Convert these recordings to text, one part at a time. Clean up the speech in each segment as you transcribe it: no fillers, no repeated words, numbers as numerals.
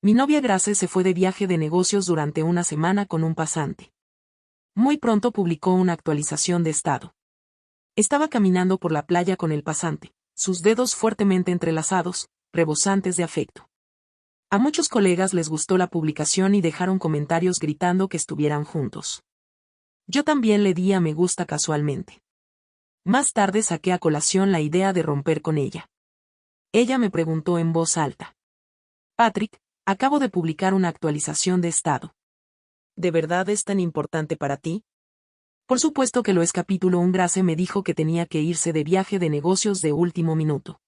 Mi novia Grace se fue de viaje de negocios durante una semana con un pasante. Muy pronto publicó una actualización de estado. Estaba caminando por la playa con el pasante, sus dedos fuertemente entrelazados, rebosantes de afecto. A muchos colegas les gustó la publicación y dejaron comentarios gritando que estuvieran juntos. Yo también le di a me gusta casualmente. Más tarde saqué a colación la idea de romper con ella. Ella me preguntó en voz alta: Patrick, acabo de publicar una actualización de estado. ¿De verdad es tan importante para ti? Por supuesto que lo es. Capítulo 1. Grace me dijo que tenía que irse de viaje de negocios de último minuto.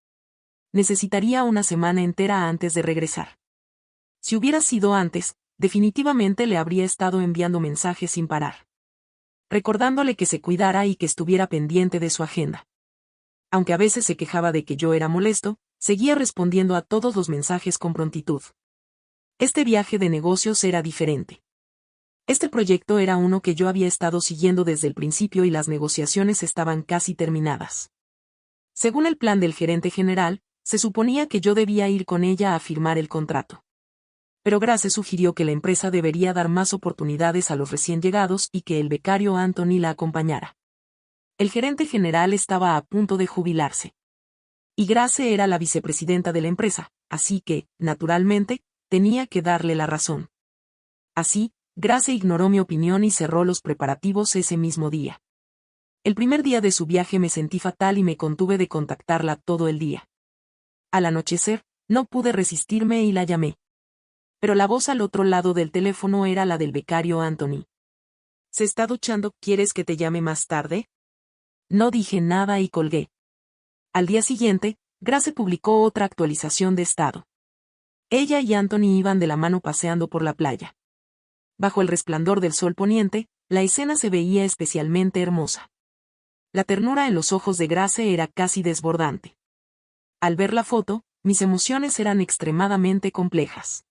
Necesitaría una semana entera antes de regresar. Si hubiera sido antes, definitivamente le habría estado enviando mensajes sin parar, recordándole que se cuidara y que estuviera pendiente de su agenda. Aunque a veces se quejaba de que yo era molesto, seguía respondiendo a todos los mensajes con prontitud. Este viaje de negocios era diferente. Este proyecto era uno que yo había estado siguiendo desde el principio y las negociaciones estaban casi terminadas. Según el plan del gerente general, se suponía que yo debía ir con ella a firmar el contrato. Pero Grace sugirió que la empresa debería dar más oportunidades a los recién llegados y que el becario Anthony la acompañara. El gerente general estaba a punto de jubilarse. Y Grace era la vicepresidenta de la empresa, así que, naturalmente, tenía que darle la razón. Así, Grace ignoró mi opinión y cerró los preparativos ese mismo día. El primer día de su viaje me sentí fatal y me contuve de contactarla todo el día. Al anochecer, no pude resistirme y la llamé. Pero la voz al otro lado del teléfono era la del becario Anthony. ¿Se está duchando? ¿Quieres que te llame más tarde? No dije nada y colgué. Al día siguiente, Grace publicó otra actualización de estado. Ella y Anthony iban de la mano paseando por la playa. Bajo el resplandor del sol poniente, la escena se veía especialmente hermosa. La ternura en los ojos de Grace era casi desbordante. Al ver la foto, mis emociones eran extremadamente complejas.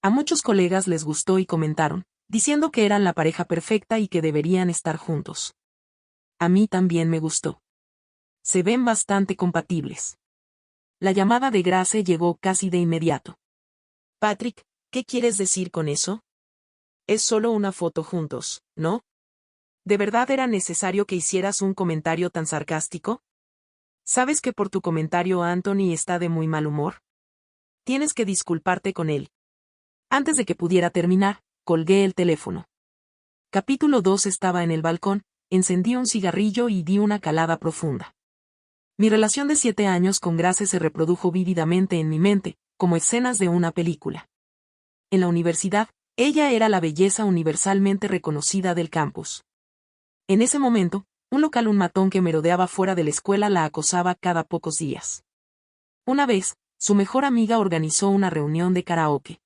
A muchos colegas les gustó y comentaron, diciendo que eran la pareja perfecta y que deberían estar juntos. A mí también me gustó. Se ven bastante compatibles. La llamada de Grace llegó casi de inmediato. Patrick, ¿qué quieres decir con eso? Es solo una foto juntos, ¿no? ¿De verdad era necesario que hicieras un comentario tan sarcástico? ¿Sabes que por tu comentario Anthony está de muy mal humor? Tienes que disculparte con él. Antes de que pudiera terminar, colgué el teléfono. Capítulo 2. Estaba en el balcón, encendí un cigarrillo y di una calada profunda. Mi relación de 7 años con Grace se reprodujo vívidamente en mi mente, como escenas de una película. En la universidad, ella era la belleza universalmente reconocida del campus. En ese momento, un matón que merodeaba fuera de la escuela la acosaba cada pocos días. Una vez, su mejor amiga organizó una reunión de karaoke.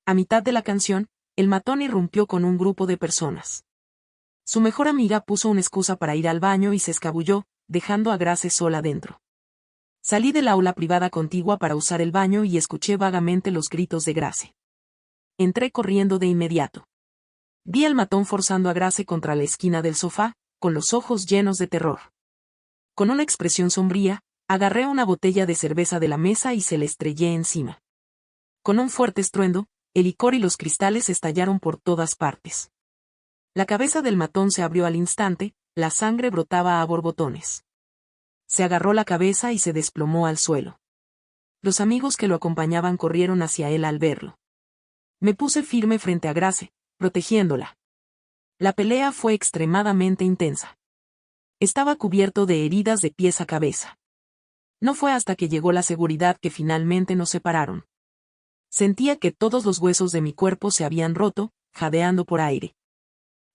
A mitad de la canción, el matón irrumpió con un grupo de personas. Su mejor amiga puso una excusa para ir al baño y se escabulló, dejando a Grace sola dentro. Salí del aula privada contigua para usar el baño y escuché vagamente los gritos de Grace. Entré corriendo de inmediato. Vi al matón forzando a Grace contra la esquina del sofá, con los ojos llenos de terror. Con una expresión sombría, agarré una botella de cerveza de la mesa y se le estrellé encima. Con un fuerte estruendo, el licor y los cristales estallaron por todas partes. La cabeza del matón se abrió al instante, la sangre brotaba a borbotones. Se agarró la cabeza y se desplomó al suelo. Los amigos que lo acompañaban corrieron hacia él al verlo. Me puse firme frente a Grace, protegiéndola. La pelea fue extremadamente intensa. Estaba cubierto de heridas de pies a cabeza. No fue hasta que llegó la seguridad que finalmente nos separaron. Sentía que todos los huesos de mi cuerpo se habían roto, jadeando por aire.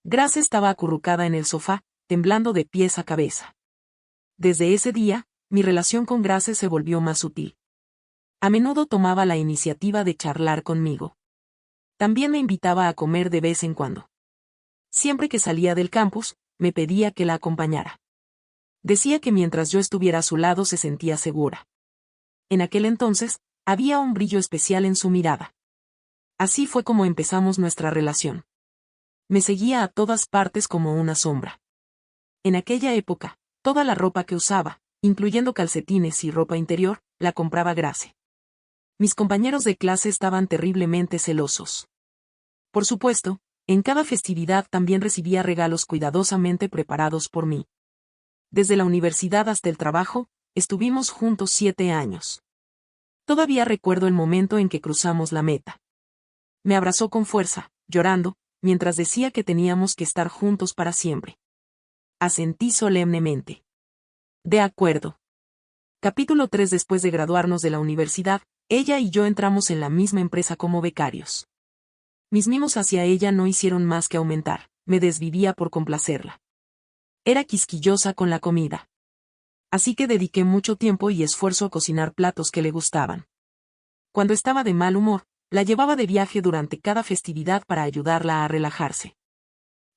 Grace estaba acurrucada en el sofá, temblando de pies a cabeza. Desde ese día, mi relación con Grace se volvió más sutil. A menudo tomaba la iniciativa de charlar conmigo. También me invitaba a comer de vez en cuando. Siempre que salía del campus, me pedía que la acompañara. Decía que mientras yo estuviera a su lado se sentía segura. En aquel entonces, había un brillo especial en su mirada. Así fue como empezamos nuestra relación. Me seguía a todas partes como una sombra. En aquella época, toda la ropa que usaba, incluyendo calcetines y ropa interior, la compraba Grace. Mis compañeros de clase estaban terriblemente celosos. Por supuesto, en cada festividad también recibía regalos cuidadosamente preparados por mí. Desde la universidad hasta el trabajo, estuvimos juntos 7 años. Todavía recuerdo el momento en que cruzamos la meta. Me abrazó con fuerza, llorando, mientras decía que teníamos que estar juntos para siempre. Asentí solemnemente. De acuerdo. Capítulo 3. Después de graduarnos de la universidad, ella y yo entramos en la misma empresa como becarios. Mis mimos hacia ella no hicieron más que aumentar, me desvivía por complacerla. Era quisquillosa con la comida. Así que dediqué mucho tiempo y esfuerzo a cocinar platos que le gustaban. Cuando estaba de mal humor, la llevaba de viaje durante cada festividad para ayudarla a relajarse.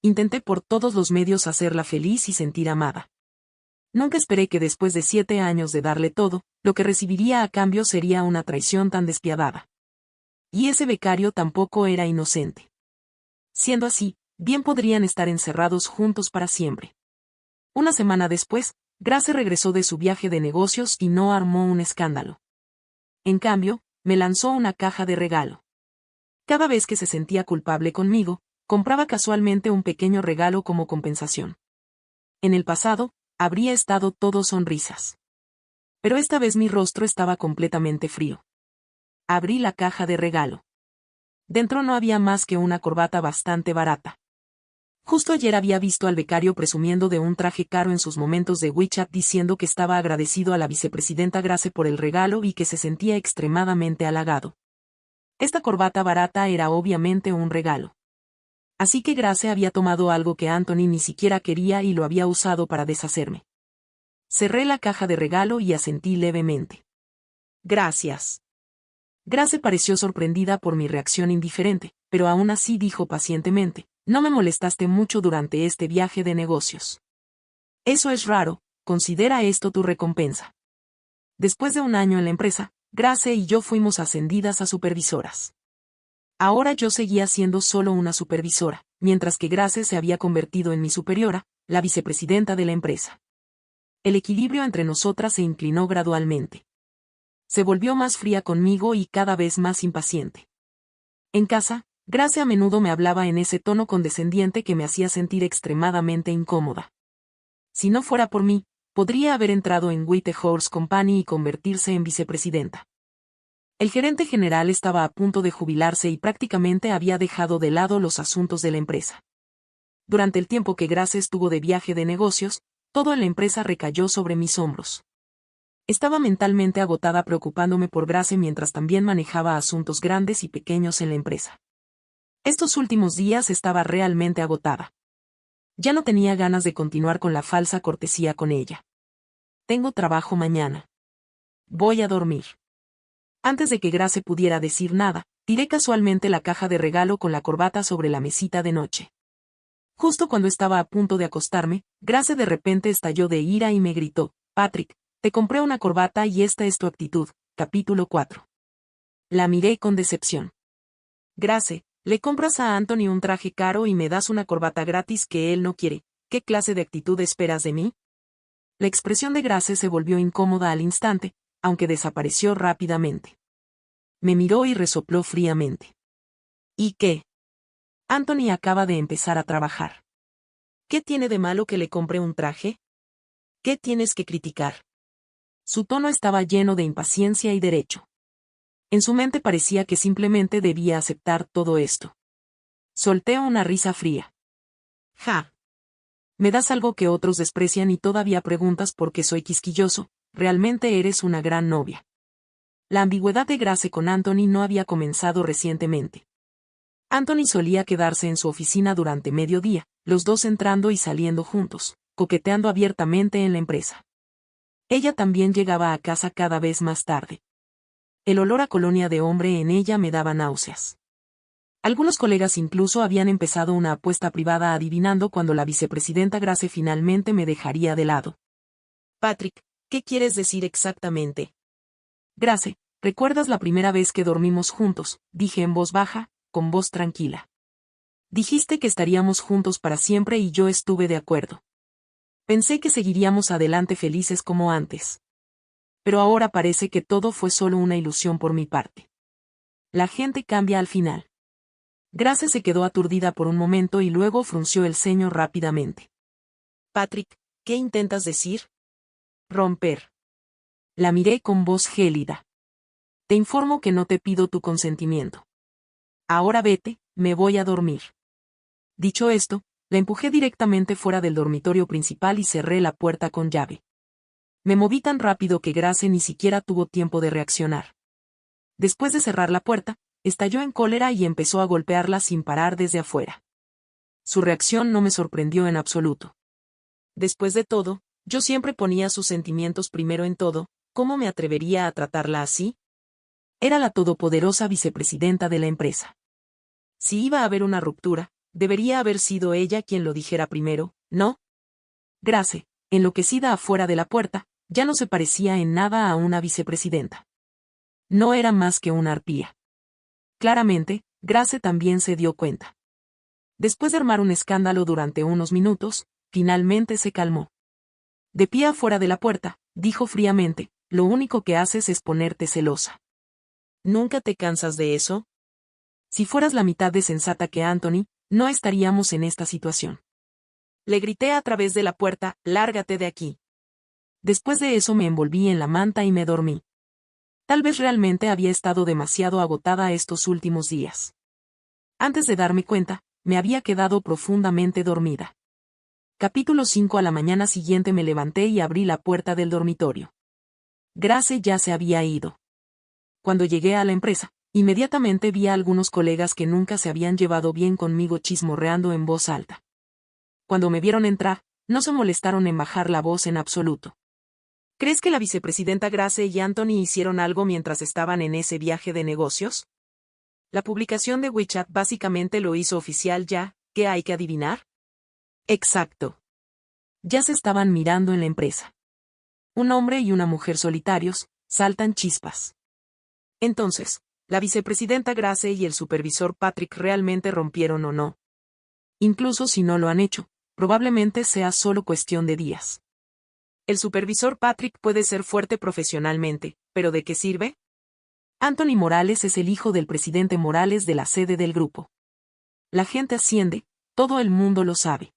Intenté por todos los medios hacerla feliz y sentir amada. Nunca esperé que después de 7 años de darle todo, lo que recibiría a cambio sería una traición tan despiadada. Y ese becario tampoco era inocente. Siendo así, bien podrían estar encerrados juntos para siempre. Una semana después, Grace regresó de su viaje de negocios y no armó un escándalo. En cambio, me lanzó una caja de regalo. Cada vez que se sentía culpable conmigo, compraba casualmente un pequeño regalo como compensación. En el pasado, habría estado todo sonrisas. Pero esta vez mi rostro estaba completamente frío. Abrí la caja de regalo. Dentro no había más que una corbata bastante barata. Justo ayer había visto al becario presumiendo de un traje caro en sus momentos de WeChat diciendo que estaba agradecido a la vicepresidenta Grace por el regalo y que se sentía extremadamente halagado. Esta corbata barata era obviamente un regalo. Así que Grace había tomado algo que Anthony ni siquiera quería y lo había usado para deshacerme. Cerré la caja de regalo y asentí levemente. Gracias. Grace pareció sorprendida por mi reacción indiferente, pero aún así dijo pacientemente, no me molestaste mucho durante este viaje de negocios. Eso es raro, considera esto tu recompensa. Después de un año en la empresa, Grace y yo fuimos ascendidas a supervisoras. Ahora yo seguía siendo solo una supervisora, mientras que Grace se había convertido en mi superiora, la vicepresidenta de la empresa. El equilibrio entre nosotras se inclinó gradualmente. Se volvió más fría conmigo y cada vez más impaciente. En casa, Grace a menudo me hablaba en ese tono condescendiente que me hacía sentir extremadamente incómoda. Si no fuera por mí, podría haber entrado en Whitehorse Company y convertirse en vicepresidenta. El gerente general estaba a punto de jubilarse y prácticamente había dejado de lado los asuntos de la empresa. Durante el tiempo que Grace estuvo de viaje de negocios, todo en la empresa recayó sobre mis hombros. Estaba mentalmente agotada preocupándome por Grace mientras también manejaba asuntos grandes y pequeños en la empresa. Estos últimos días estaba realmente agotada. Ya no tenía ganas de continuar con la falsa cortesía con ella. Tengo trabajo mañana. Voy a dormir. Antes de que Grace pudiera decir nada, tiré casualmente la caja de regalo con la corbata sobre la mesita de noche. Justo cuando estaba a punto de acostarme, Grace de repente estalló de ira y me gritó, Patrick, te compré una corbata y esta es tu actitud. Capítulo 4. La miré con decepción. Grace, le compras a Anthony un traje caro y me das una corbata gratis que él no quiere. ¿Qué clase de actitud esperas de mí? La expresión de Grace se volvió incómoda al instante, aunque desapareció rápidamente. Me miró y resopló fríamente. ¿Y qué? Anthony acaba de empezar a trabajar. ¿Qué tiene de malo que le compre un traje? ¿Qué tienes que criticar? Su tono estaba lleno de impaciencia y derecho. En su mente parecía que simplemente debía aceptar todo esto. Solté una risa fría. Ja. Me das algo que otros desprecian y todavía preguntas por qué soy quisquilloso, realmente eres una gran novia. La ambigüedad de Grace con Anthony no había comenzado recientemente. Anthony solía quedarse en su oficina durante mediodía, los dos entrando y saliendo juntos, coqueteando abiertamente en la empresa. Ella también llegaba a casa cada vez más tarde. El olor a colonia de hombre en ella me daba náuseas. Algunos colegas incluso habían empezado una apuesta privada adivinando cuándo la vicepresidenta Grace finalmente me dejaría de lado. Patrick, ¿qué quieres decir exactamente? Grace, ¿recuerdas la primera vez que dormimos juntos? Dije en voz baja, con voz tranquila. Dijiste que estaríamos juntos para siempre y yo estuve de acuerdo. Pensé que seguiríamos adelante felices como antes. pero ahora parece que todo fue solo una ilusión por mi parte. La gente cambia al final. Grace se quedó aturdida por un momento y luego frunció el ceño rápidamente. Patrick, ¿qué intentas decir? Romper. La miré con voz gélida. Te informo que no te pido tu consentimiento. Ahora vete, me voy a dormir. Dicho esto, la empujé directamente fuera del dormitorio principal y cerré la puerta con llave. Me moví tan rápido que Grace ni siquiera tuvo tiempo de reaccionar. Después de cerrar la puerta, estalló en cólera y empezó a golpearla sin parar desde afuera. Su reacción no me sorprendió en absoluto. Después de todo, yo siempre ponía sus sentimientos primero en todo, ¿cómo me atrevería a tratarla así? Era la todopoderosa vicepresidenta de la empresa. Si iba a haber una ruptura, debería haber sido ella quien lo dijera primero, ¿no? Grace, enloquecida afuera de la puerta, ya no se parecía en nada a una vicepresidenta. No era más que una arpía. Claramente, Grace también se dio cuenta. Después de armar un escándalo durante unos minutos, finalmente se calmó. De pie afuera de la puerta, dijo fríamente, lo único que haces es ponerte celosa. ¿Nunca te cansas de eso? Si fueras la mitad de sensata que Anthony, no estaríamos en esta situación. Le grité a través de la puerta, lárgate de aquí. Después de eso me envolví en la manta y me dormí. Tal vez realmente había estado demasiado agotada estos últimos días. Antes de darme cuenta, me había quedado profundamente dormida. Capítulo 5. A la mañana siguiente me levanté y abrí la puerta del dormitorio. Grace ya se había ido. Cuando llegué a la empresa, inmediatamente vi a algunos colegas que nunca se habían llevado bien conmigo chismorreando en voz alta. Cuando me vieron entrar, no se molestaron en bajar la voz en absoluto. ¿Crees que la vicepresidenta Grace y Anthony hicieron algo mientras estaban en ese viaje de negocios? La publicación de WeChat básicamente lo hizo oficial ya, ¿qué hay que adivinar? Exacto. Ya se estaban mirando en la empresa. Un hombre y una mujer solitarios, saltan chispas. Entonces, ¿la vicepresidenta Grace y el supervisor Patrick realmente rompieron o no? Incluso si no lo han hecho, probablemente sea solo cuestión de días. El supervisor Patrick puede ser fuerte profesionalmente, ¿pero de qué sirve? Anthony Morales es el hijo del presidente Morales de la sede del grupo. La gente asciende, todo el mundo lo sabe.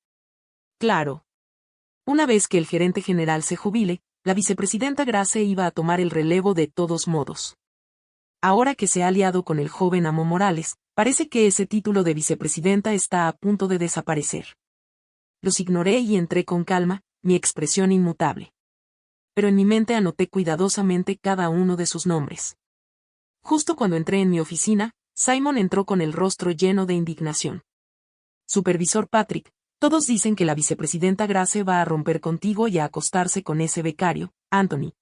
Claro. Una vez que el gerente general se jubile, la vicepresidenta Grace iba a tomar el relevo de todos modos. Ahora que se ha aliado con el joven amo Morales, parece que ese título de vicepresidenta está a punto de desaparecer. Los ignoré y entré con calma, mi expresión inmutable. Pero en mi mente anoté cuidadosamente cada uno de sus nombres. Justo cuando entré en mi oficina, Simon entró con el rostro lleno de indignación. Supervisor Patrick, todos dicen que la vicepresidenta Grace va a romper contigo y a acostarse con ese becario, Anthony.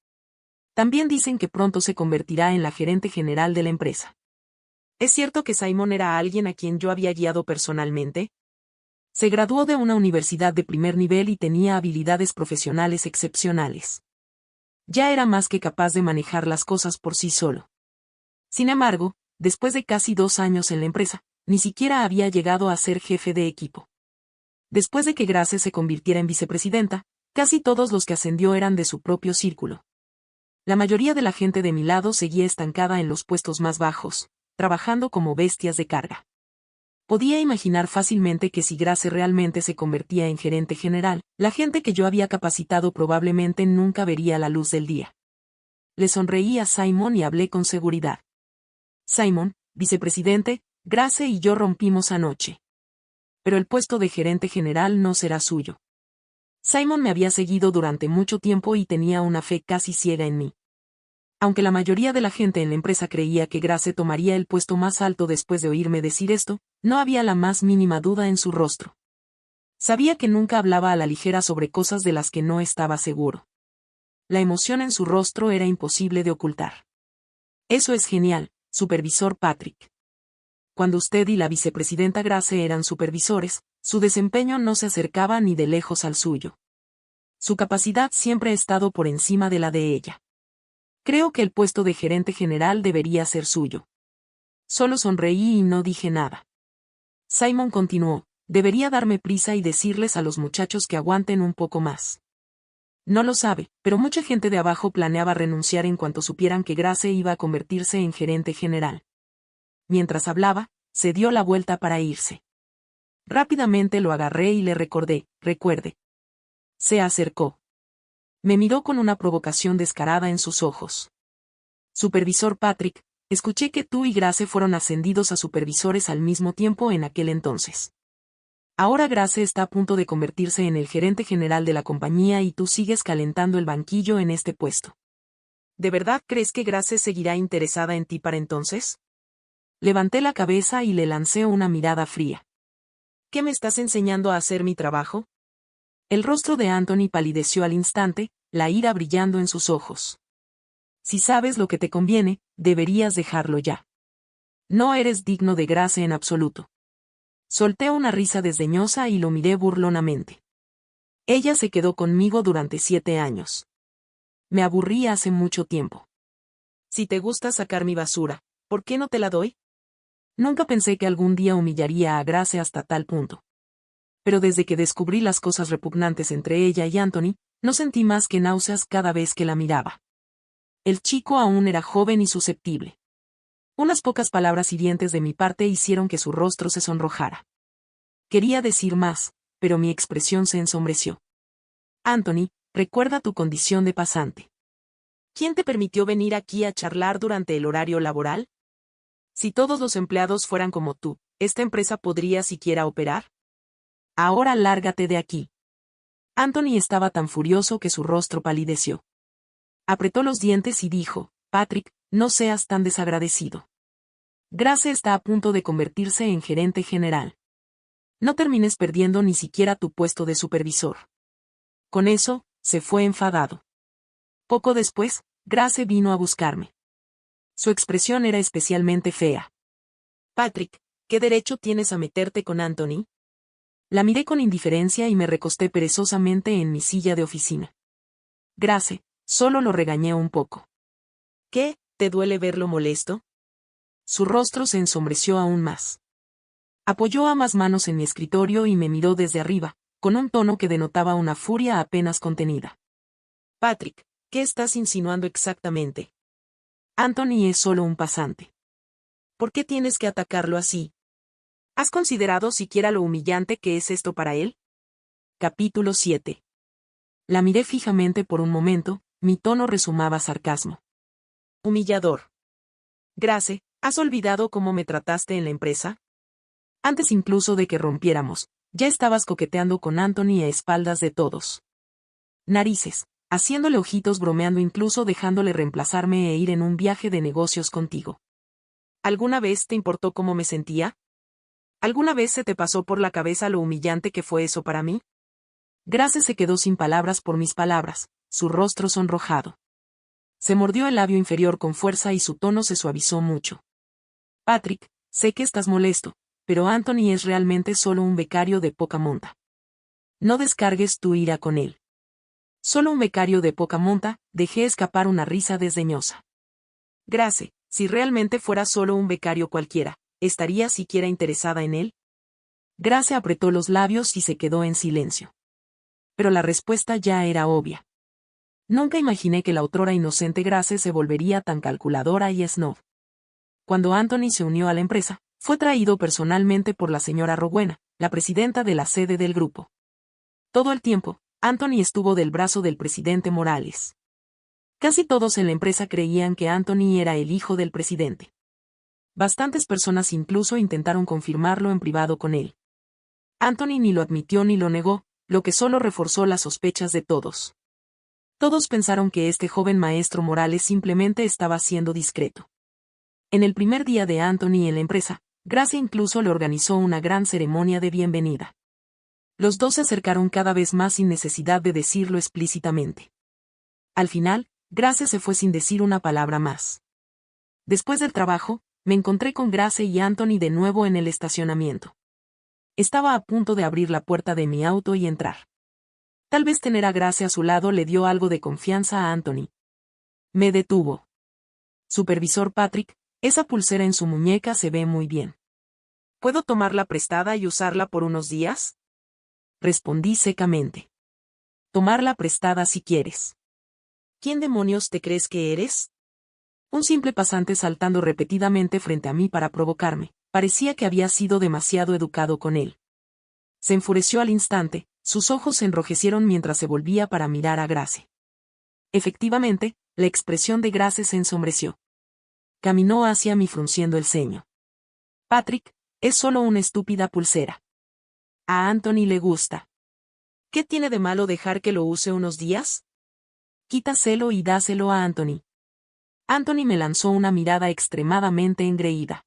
También dicen que pronto se convertirá en la gerente general de la empresa. ¿Es cierto que Simon era alguien a quien yo había guiado personalmente? Se graduó de una universidad de primer nivel y tenía habilidades profesionales excepcionales. Ya era más que capaz de manejar las cosas por sí solo. Sin embargo, después de casi 2 años en la empresa, ni siquiera había llegado a ser jefe de equipo. Después de que Grace se convirtiera en vicepresidenta, casi todos los que ascendió eran de su propio círculo. La mayoría de la gente de mi lado seguía estancada en los puestos más bajos, trabajando como bestias de carga. Podía imaginar fácilmente que si Grace realmente se convertía en gerente general, la gente que yo había capacitado probablemente nunca vería la luz del día. Le sonreí a Simon y hablé con seguridad. Simon, vicepresidente, Grace y yo rompimos anoche. Pero el puesto de gerente general no será suyo. Simon me había seguido durante mucho tiempo y tenía una fe casi ciega en mí. Aunque la mayoría de la gente en la empresa creía que Grace tomaría el puesto más alto después de oírme decir esto, no había la más mínima duda en su rostro. Sabía que nunca hablaba a la ligera sobre cosas de las que no estaba seguro. La emoción en su rostro era imposible de ocultar. Eso es genial, supervisor Patrick. Cuando usted y la vicepresidenta Grace eran supervisores, su desempeño no se acercaba ni de lejos al suyo. Su capacidad siempre ha estado por encima de la de ella. Creo que el puesto de gerente general debería ser suyo. Solo sonreí y no dije nada. Simon continuó, debería darme prisa y decirles a los muchachos que aguanten un poco más. No lo sabe, pero mucha gente de abajo planeaba renunciar en cuanto supieran que Grace iba a convertirse en gerente general. Mientras hablaba, se dio la vuelta para irse. Rápidamente lo agarré y le recordé, recuerde. Se acercó. Me miró con una provocación descarada en sus ojos. Supervisor Patrick, escuché que tú y Grace fueron ascendidos a supervisores al mismo tiempo en aquel entonces. Ahora Grace está a punto de convertirse en el gerente general de la compañía y tú sigues calentando el banquillo en este puesto. ¿De verdad crees que Grace seguirá interesada en ti para entonces? Levanté la cabeza y le lancé una mirada fría. ¿Qué me estás enseñando a hacer mi trabajo? El rostro de Anthony palideció al instante, la ira brillando en sus ojos. Si sabes lo que te conviene, deberías dejarlo ya. No eres digno de Grace en absoluto. Solté una risa desdeñosa y lo miré burlonamente. Ella se quedó conmigo durante 7 años. Me aburrí hace mucho tiempo. Si te gusta sacar mi basura, ¿por qué no te la doy? Nunca pensé que algún día humillaría a Grace hasta tal punto. Pero desde que descubrí las cosas repugnantes entre ella y Anthony, no sentí más que náuseas cada vez que la miraba. El chico aún era joven y susceptible. Unas pocas palabras hirientes de mi parte hicieron que su rostro se sonrojara. Quería decir más, pero mi expresión se ensombreció. Anthony, recuerda tu condición de pasante. ¿Quién te permitió venir aquí a charlar durante el horario laboral? Si todos los empleados fueran como tú, ¿esta empresa podría siquiera operar? Ahora lárgate de aquí. Anthony estaba tan furioso que su rostro palideció. Apretó los dientes y dijo, Patrick, no seas tan desagradecido. Grace está a punto de convertirse en gerente general. No termines perdiendo ni siquiera tu puesto de supervisor. Con eso, se fue enfadado. Poco después, Grace vino a buscarme. Su expresión era especialmente fea. Patrick, ¿qué derecho tienes a meterte con Anthony? La miré con indiferencia y me recosté perezosamente en mi silla de oficina. Grace, solo lo regañé un poco. ¿Qué? ¿Te duele verlo molesto? Su rostro se ensombreció aún más. Apoyó ambas manos en mi escritorio y me miró desde arriba, con un tono que denotaba una furia apenas contenida. Patrick, ¿qué estás insinuando exactamente? Anthony es solo un pasante. ¿Por qué tienes que atacarlo así? ¿Has considerado siquiera lo humillante que es esto para él? Capítulo 7. La miré fijamente por un momento, mi tono resumaba sarcasmo. Humillador. Grace, ¿has olvidado cómo me trataste en la empresa? Antes incluso de que rompiéramos, ya estabas coqueteando con Anthony a espaldas de todos. Narices, haciéndole ojitos bromeando incluso dejándole reemplazarme e ir en un viaje de negocios contigo. ¿Alguna vez te importó cómo me sentía? ¿Alguna vez se te pasó por la cabeza lo humillante que fue eso para mí? Grace se quedó sin palabras por mis palabras, su rostro sonrojado. Se mordió el labio inferior con fuerza y su tono se suavizó mucho. Patrick, sé que estás molesto, pero Anthony es realmente solo un becario de poca monta. No descargues tu ira con él. Solo un becario de poca monta, dejé escapar una risa desdeñosa. Grace, si realmente fuera solo un becario cualquiera, ¿estaría siquiera interesada en él? Grace apretó los labios y se quedó en silencio. Pero la respuesta ya era obvia. Nunca imaginé que la otrora inocente Grace se volvería tan calculadora y snob. Cuando Anthony se unió a la empresa, fue traído personalmente por la señora Rowena, la presidenta de la sede del grupo. Todo el tiempo, Anthony estuvo del brazo del presidente Morales. Casi todos en la empresa creían que Anthony era el hijo del presidente. Bastantes personas incluso intentaron confirmarlo en privado con él. Anthony ni lo admitió ni lo negó, lo que solo reforzó las sospechas de todos. Todos pensaron que este joven maestro Morales simplemente estaba siendo discreto. En el primer día de Anthony en la empresa, Grace incluso le organizó una gran ceremonia de bienvenida. Los dos se acercaron cada vez más sin necesidad de decirlo explícitamente. Al final, Grace se fue sin decir una palabra más. Después del trabajo, me encontré con Grace y Anthony de nuevo en el estacionamiento. Estaba a punto de abrir la puerta de mi auto y entrar. Tal vez tener a Grace a su lado le dio algo de confianza a Anthony. Me detuvo. Supervisor Patrick, esa pulsera en su muñeca se ve muy bien. ¿Puedo tomarla prestada y usarla por unos días? Respondí secamente. Tomarla prestada si quieres. ¿Quién demonios te crees que eres? Un simple pasante saltando repetidamente frente a mí para provocarme. Parecía que había sido demasiado educado con él. Se enfureció al instante, sus ojos se enrojecieron mientras se volvía para mirar a Grace. Efectivamente, la expresión de Grace se ensombreció. Caminó hacia mí frunciendo el ceño. Patrick, es solo una estúpida pulsera. A Anthony le gusta. ¿Qué tiene de malo dejar que lo use unos días? Quítaselo y dáselo a Anthony. Anthony me lanzó una mirada extremadamente engreída.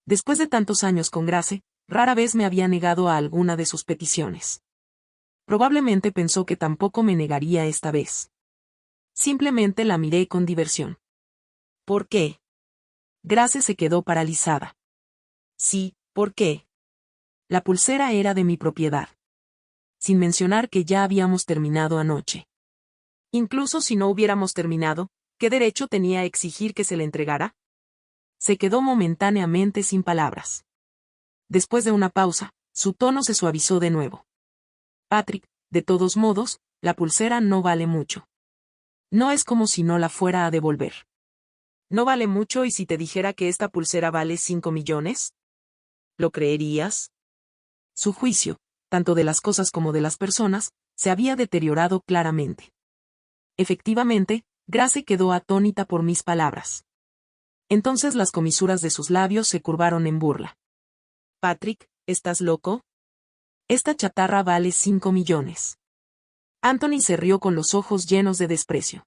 Después de tantos años con Grace, rara vez me había negado a alguna de sus peticiones. Probablemente pensó que tampoco me negaría esta vez. Simplemente la miré con diversión. ¿Por qué? Grace se quedó paralizada. Sí, ¿por qué? La pulsera era de mi propiedad. Sin mencionar que ya habíamos terminado anoche. Incluso si no hubiéramos terminado, ¿qué derecho tenía a exigir que se le entregara? Se quedó momentáneamente sin palabras. Después de una pausa, su tono se suavizó de nuevo. Patrick, de todos modos, la pulsera no vale mucho. No es como si no la fuera a devolver. ¿No vale mucho y si te dijera que esta pulsera vale 5 millones? ¿Lo creerías? Su juicio, tanto de las cosas como de las personas, se había deteriorado claramente. Efectivamente, Grace quedó atónita por mis palabras. Entonces las comisuras de sus labios se curvaron en burla. Patrick, ¿estás loco? Esta chatarra vale 5 millones. Anthony se rió con los ojos llenos de desprecio.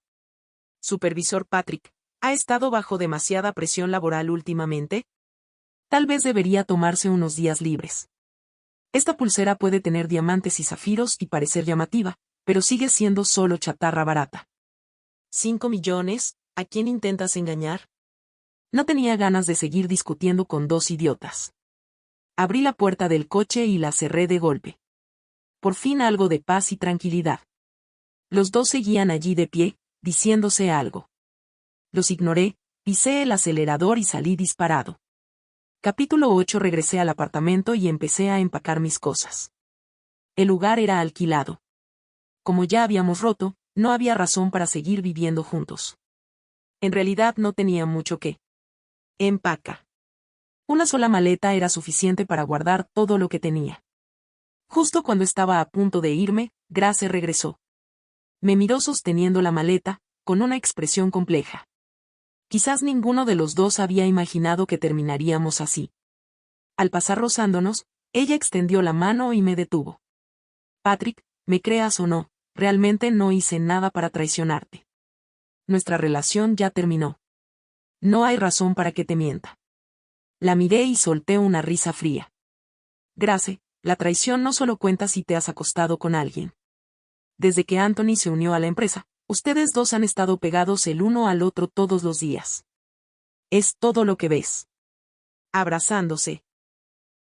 Supervisor Patrick, ¿ha estado bajo demasiada presión laboral últimamente? Tal vez debería tomarse unos días libres. Esta pulsera puede tener diamantes y zafiros y parecer llamativa, pero sigue siendo solo chatarra barata. ¿5 millones? ¿A quién intentas engañar? No tenía ganas de seguir discutiendo con dos idiotas. Abrí la puerta del coche y la cerré de golpe. Por fin algo de paz y tranquilidad. Los dos seguían allí de pie, diciéndose algo. Los ignoré, pisé el acelerador y salí disparado. Capítulo 8. Regresé al apartamento y empecé a empacar mis cosas. El lugar era alquilado. Como ya habíamos roto, no había razón para seguir viviendo juntos. En realidad no tenía mucho que empacar. Una sola maleta era suficiente para guardar todo lo que tenía. Justo cuando estaba a punto de irme, Grace regresó. Me miró sosteniendo la maleta, con una expresión compleja. Quizás ninguno de los dos había imaginado que terminaríamos así. Al pasar rozándonos, ella extendió la mano y me detuvo. Patrick, me creas o no, realmente no hice nada para traicionarte. Nuestra relación ya terminó. No hay razón para que te mienta. La miré y solté una risa fría. Grace, la traición no solo cuenta si te has acostado con alguien. Desde que Anthony se unió a la empresa, ustedes dos han estado pegados el uno al otro todos los días. Es todo lo que ves. Abrazándose,